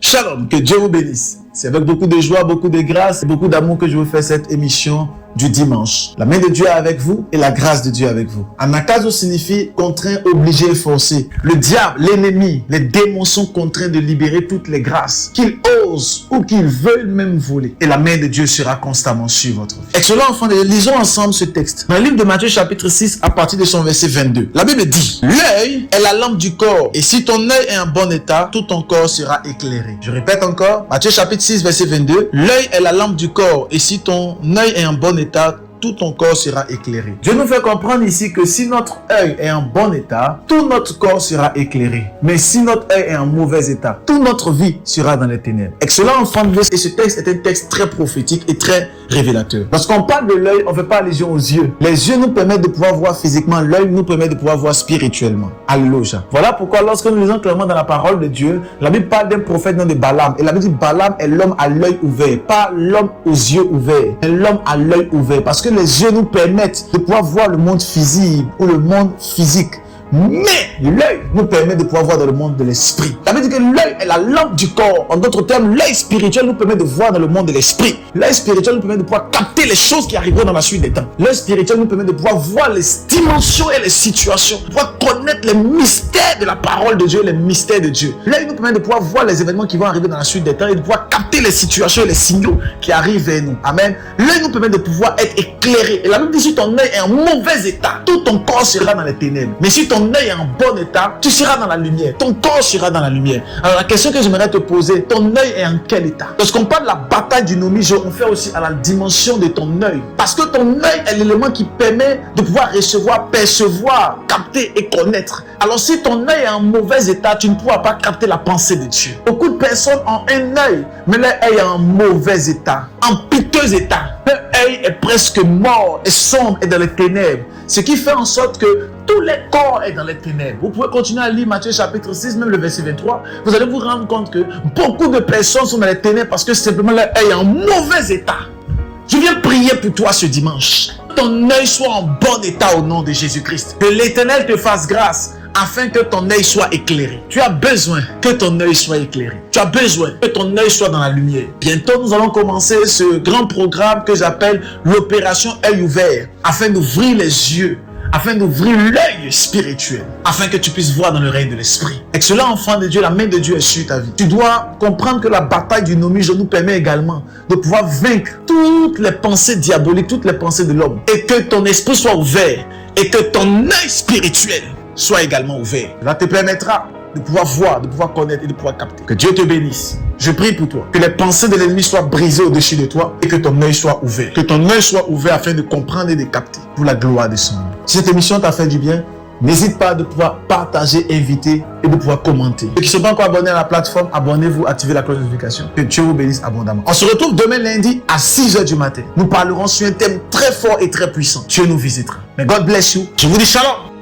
Shalom, que Dieu vous bénisse. C'est avec beaucoup de joie, beaucoup de grâce et beaucoup d'amour que je vous fais cette émission du dimanche. La main de Dieu est avec vous et la grâce de Dieu est avec vous. Anakazo signifie contraint, obligé, forcé. Le diable, l'ennemi, les démons sont contraints de libérer toutes les grâces qu'ils osent ou qu'ils veulent même voler. Et la main de Dieu sera constamment sur votre vie. Excellent enfant, lisons ensemble ce texte. Dans le livre de Matthieu chapitre 6 à partir de son verset 22. La Bible dit: l'œil est la lampe du corps et si ton œil est en bon état, tout ton corps sera éclairé. Je répète encore, Matthieu chapitre 6 verset 22. L'œil est la lampe du corps et si ton œil est en bon état, tout ton corps sera éclairé. Dieu nous fait comprendre ici que si notre œil est en bon état, tout notre corps sera éclairé. Mais si notre œil est en mauvais état, toute notre vie sera dans les ténèbres. Excellent enfant de Dieu, et ce texte est un texte très prophétique et très révélateur. Lorsqu'on parle de l'œil, on ne fait pas allusion aux yeux. Les yeux nous permettent de pouvoir voir physiquement, l'œil nous permet de pouvoir voir spirituellement. Alléluia. Voilà pourquoi lorsque nous lisons clairement dans la parole de Dieu, la Bible parle d'un prophète nom de Balaam. Et la Bible dit Balaam est l'homme à l'œil ouvert, pas l'homme aux yeux ouverts, mais l'homme à l'œil ouvert. Parce que les yeux nous permettent de pouvoir voir le monde physique ou le monde physique. Mais l'œil nous permet de pouvoir voir dans le monde de l'esprit. Ça veut dire que l'œil est la lampe du corps. En d'autres termes, l'œil spirituel nous permet de voir dans le monde de l'esprit. L'œil spirituel nous permet de pouvoir capter les choses qui arriveront dans la suite des temps. L'œil spirituel nous permet de pouvoir voir les dimensions et les situations, de pouvoir connaître les mystères de la parole de Dieu, les mystères de Dieu. L'œil nous permet de pouvoir voir les événements qui vont arriver dans la suite des temps et de pouvoir capter les situations et les signaux qui arrivent vers nous. Amen. L'œil nous permet de pouvoir être éclairé. Et la Bible dit, si ton œil est en mauvais état, tout ton corps sera dans les ténèbres. Mais si ton œil est en bon état, tu seras dans la lumière. Ton corps sera dans la lumière. Alors la question que j'aimerais te poser, ton œil est en quel état? Lorsqu'on parle de la bataille du nomijo, on fait aussi à la dimension de ton œil. Parce que ton œil est l'élément qui permet de pouvoir recevoir, percevoir, capter et connaître. Alors si ton œil est en mauvais état, tu ne pourras pas capter la pensée de Dieu. Beaucoup de personnes ont un œil, mais leur œil est en mauvais état, en piteux état. Leur œil est presque mort et sombre et dans les ténèbres. Ce qui fait en sorte que tous les corps sont dans les ténèbres. Vous pouvez continuer à lire Matthieu chapitre 6, même le verset 23. Vous allez vous rendre compte que beaucoup de personnes sont dans les ténèbres parce que simplement leur œil est en mauvais état. Je viens prier pour toi ce dimanche. Que ton œil soit en bon état au nom de Jésus-Christ. Que l'Éternel te fasse grâce afin que ton œil soit éclairé. Tu as besoin que ton œil soit éclairé. Tu as besoin que ton œil soit dans la lumière. Bientôt, nous allons commencer ce grand programme que j'appelle l'opération œil ouvert, afin d'ouvrir les yeux, afin d'ouvrir l'œil spirituel, afin que tu puisses voir dans le règne de l'esprit. Excellent enfant de Dieu, la main de Dieu est sur ta vie. Tu dois comprendre que la bataille du nomijo nous permet également de pouvoir vaincre toutes les pensées diaboliques, toutes les pensées de l'homme, et que ton esprit soit ouvert, et que ton œil spirituel soit également ouvert. Cela te permettra de pouvoir voir, de pouvoir connaître et de pouvoir capter. Que Dieu te bénisse. Je prie pour toi. Que les pensées de l'ennemi soient brisées au-dessus de toi et que ton œil soit ouvert. Que ton œil soit ouvert afin de comprendre et de capter pour la gloire de son nom. Si cette émission t'a fait du bien, n'hésite pas de pouvoir partager, inviter et de pouvoir commenter. Ceux qui ne sont pas encore abonnés à la plateforme, abonnez-vous, activez la cloche de notification. Que Dieu vous bénisse abondamment. On se retrouve demain lundi à 6h du matin. Nous parlerons sur un thème très fort et très puissant. Dieu nous visitera. Mais God bless you. Je vous dis shalom.